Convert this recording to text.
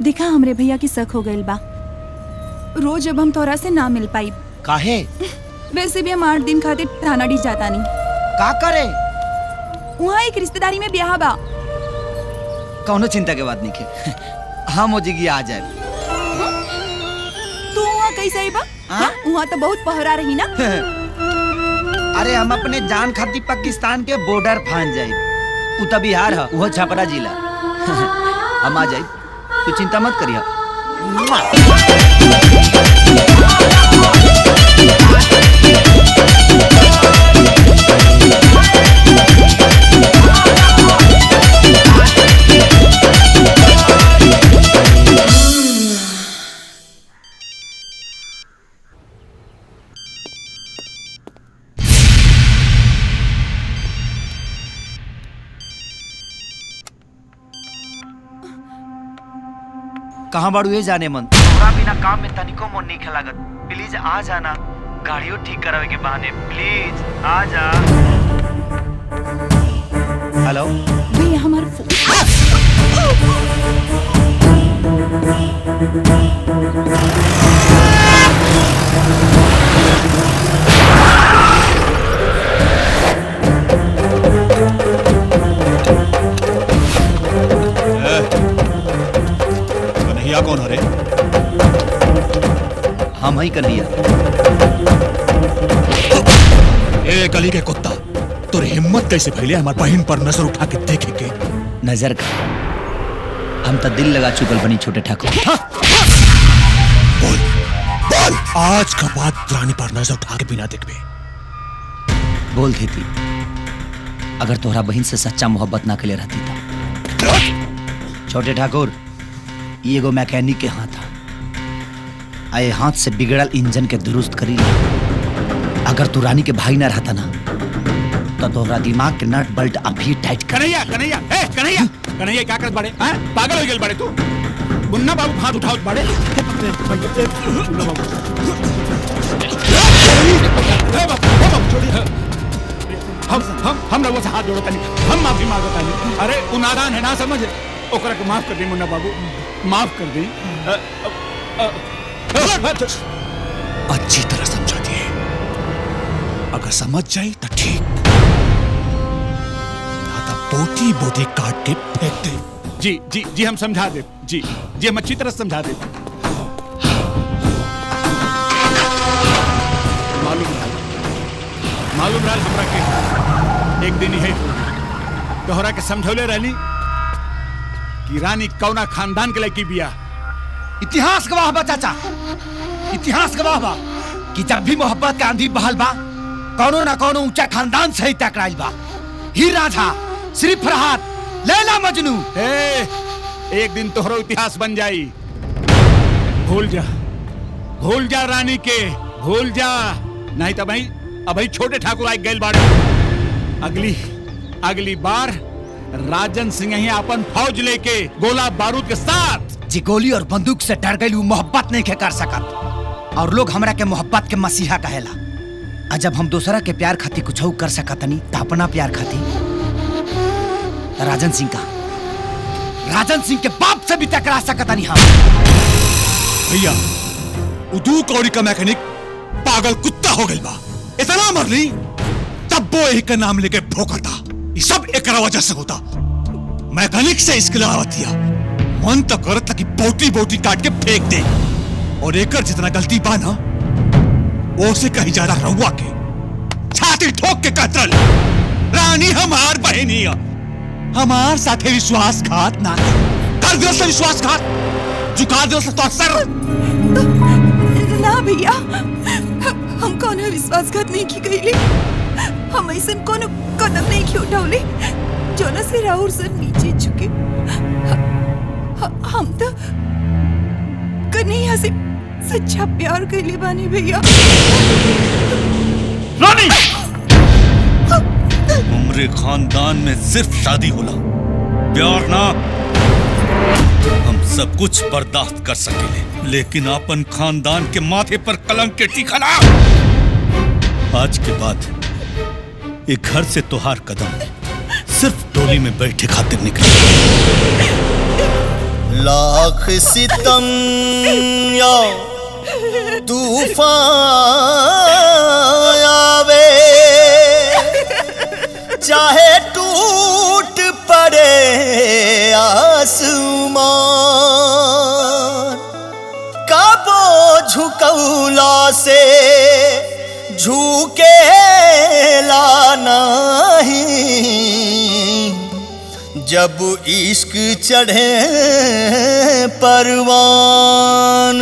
देखा हमरे भैया की शक हो गइल बा। रोज अब हम तोरा से ना मिल पाई। काहे? वैसे भी हम 8 दिन खातिर थानाडी जाता नहीं। का करे? वहाँ एक रिश्तेदारी में ब्याह बा। कौनो चिंता के बात नहीं के। हम ओजिगी आ जाए। तू वहाँ कैसे आई बा? वहाँ तो बहुत पहरा रही ना। अरे हम अपने जान खातिर पाकिस्तान के बॉर्डर फान जाए। उ त बिहार है, वो छपरा जिला। हम आ जाए, तू चिंता मत करिया। कहाँ बाड़ू ये जाने मन? तोरा बिना काम में तनिको मन नहीं लागत। प्लीज आ जाना, गाड़ियों ठीक करावे के बहाने। प्लीज आ जा। हेलो भैया हमारा फोन। कन्हैया कौन है रे? हम ही कन्हैया। ए गली के कुत्ता, तोर हिम्मत कैसे भइले हमार बहन पर नजर उठा के देखे के? नजर का हम तो दिल लगा चुकल बनी छोटे ठाकुर। बोल बोल, आज का बाद रानी पर नजर उठा के बिना देखबे। बोल देती अगर तोहरा बहन से सच्चा मोहब्बत ना के लिए रहती था। छोटे ठाकुर, ये एगो मैकेनिक के हाथ था। आए हाथ से बिगड़ल इंजन के दुरुस्त करी। अगर तू रानी के भाई ना रहता ना तो तोहरा दिमाग के नट बल्ट अभी टाइट कर। कन्हैया कन्हैया ए कन्हैया कन्हैया क्या करत बाड़े? हैं पागल हो गेल बाड़े तू? मुन्ना बाबू हाथ उठाओ बाड़े। हम लोगों से हाथ जोड़ो तनी, हम माफी मांगो तनी। अरे उ नादान है ना समझ, ओकरा के माफ कर दी मुन्ना बाबू, माफ कर दी। अच्छी तरह समझा दिए, अगर समझ जाए तो ठीक, ना तो बोटी बोटी काट के फेंक दे। जी जी जी हम समझा दे। जी जी हम अच्छी तरह समझा दे। मालूम रहा हमरा के एक दिन ही तोहरा के समझौले रहनी कि रानी कौना खानदान के लड़की बिया। इतिहास गवाह बा चाचा, इतिहास गवाह बा कि जब भी मोहब्बत का आंधी बहल बा कौनो ना कौनो ऊंचा खानदान से ही टकराइल बा। हीर रांझा, श्री फरहाद, लैला मजनू। एक दिन तोहरो इतिहास बन जाई। भूल जा रानी के, भूल जा, नहीं तो भाई अभी छोटे ठाकुर आई गैल बाड़े। अगली बार राजन सिंह ही अपन फौज लेके गोला बारूद के साथ। जी गोली और बंदूक से डर गई मोहब्बत नहीं के कर सकत। और लोग हमरा के मोहब्बत के मसीहा कहेला। जब हम दूसरा के प्यार खातिर कुछ कर सकतनी तो अपना प्यार खातिर राजन सिंह के बाप से भी टकरा सकतनी हम। भैया उदू कौड़ी का मैकेनिक पागल कुत्ता हो गई बा। इतना मरली तब वो एक का नाम लेके भोंकता। ये सब एकरा वजह से होता। मैकेनिक से इसके अलावा दिया मन तो करत था कि बोटी बोटी काट के फेंक दे। और एकर जितना गलती बा ना वो से कहीं ज्यादा रहुआ के छाती ठोक के कतल। रानी हमार बहनी है, हमार साथे विश्वासघात ना कर दियो से विश्वासघात झुका दियो से तो अक्सर ना भैया, हम कौनो विश्वासघात नहीं की गईले। हम ऐसा कोनो कदम नहीं की उठावले जोना से राउर सर नीचे झुके। हम तो कन्हैया से सच्चा प्यार कइले बानी भैया। रानी उम्रे खानदान में सिर्फ शादी होला, प्यार ना। हम सब कुछ बर्दाश्त कर सकेले लेकिन अपन खानदान के माथे पर कलंक के टिकला। आज के बाद एक घर से तोहार कदम सिर्फ डोली में बैठे खातिर निकले। लाख सितम या तूफान आवे, चाहे टूट पड़े आसमान, काबो झुकौला से झुकेला नहीं, जब इश्क चढ़े परवान।